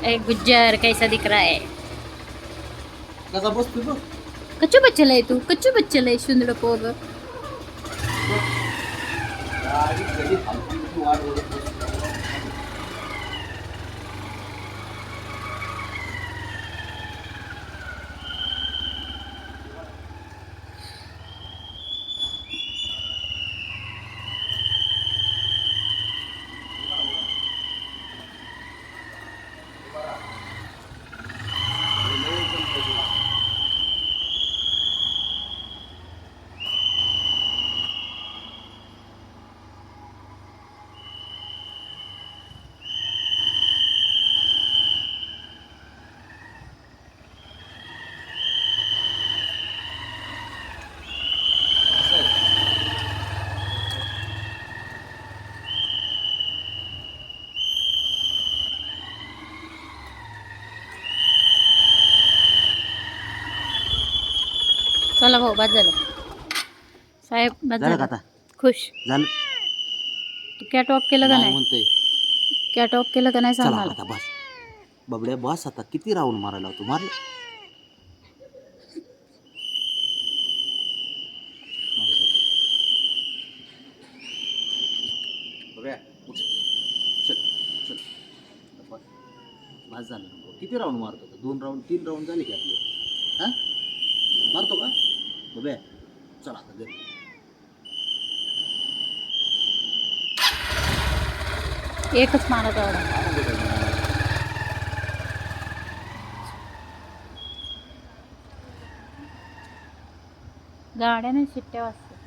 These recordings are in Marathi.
ए गुज्जर कैसा दिख रहा है? कसा बसतो बघ. कच्चू बच्चल आहे तू, कच्चू बच्चल आहे सुंदर पोग. गाडी कधी थांबती ती वाट बघत बसतो. चला भाऊ, बाद झालं साहेब, बाद झालं का झालं. आता? खुश झालं. तू कॅटवॉक केलं का नाही नाही? म्हणतोय. कॅटवॉक केलं का नाही सांग चला मला. आता बस. बबड्या बस आता. किती राऊंड मारायला तू मारले? बघ्या उठ. चल चल बस. बस झालं. किती राऊंड मारतो? 2 राऊंड 3 राऊंड झाले की आपले. हा मारतो का बघ्या? चला आता घरी. एकच मारा तेवढा. गाड्याने शिट्ट्या वाजतात.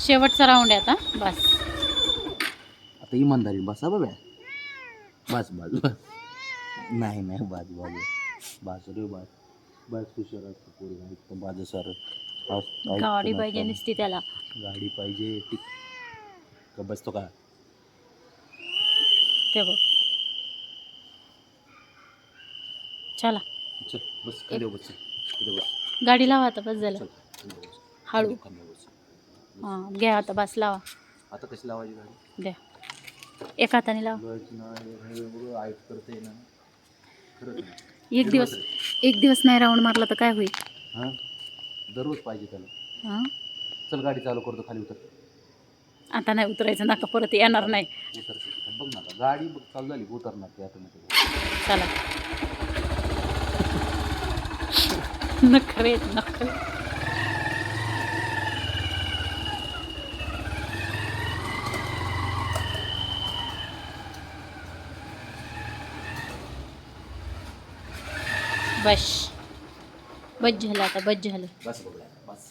शेवटचा राऊंड आहे आता, बस. आता इमानदारी बसा बघ्या. बस बस बस. नाही नाही बस बस बस रे बस. बस हुशार असतो पोरगा एकदम माझं सर. गाडी पाहिजे नसती त्याला. गाडी पाहिजे. टिक का बसतो का? ते बघ. चला चल बस. खाली बस. इथं बस. गाडी लावा आता, बस झालं. चल खाली बस. हळू. खाली बस. हां घ्या आता, बस लावा. आता कशी लावायची गाडी? द्या, एक हाताने लावा. ऐक करते ना खरंच. एक दिवस नाही राऊंड मारला तर काय होईल? हां दररोज पाहिजे त्याला. हां चल गाडी चालू करतो. खाली उतर. आता नाही उतरायचं, नका परत येणार नाही. उतरते बघ ना. गाडी बघ चालू झाली. उतरणार ते ऑटोमॅटिक. चला. नखरे नखरे. बस बस झालं आता, बस झालं. बस बघा बस.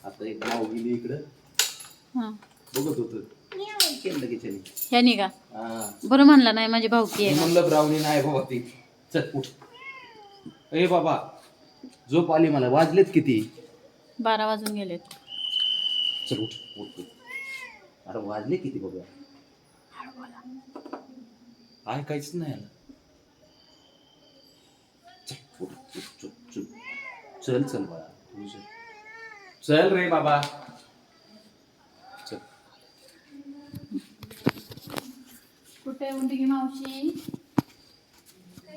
आता एक नाव गेली इकडं. हां बघत होतं केलं लगेच. ह्यानी का? हां बरं म्हणला नाही, माझी भाऊकी आहे. म्हणलं ब्राउनी नाही बाबा ती. चल उठ. ए बाबा झोप आली मला. वाजलेत किती? 12 वाजून गेलेत. चल उठ उठ उठ. अरे वाजले किती बघा? आहे काहीच नाही आलं. चल उठ उठ. चल चल चल बाळा. तू चल रे बाबा. चल. कुठे उंडी मावशी?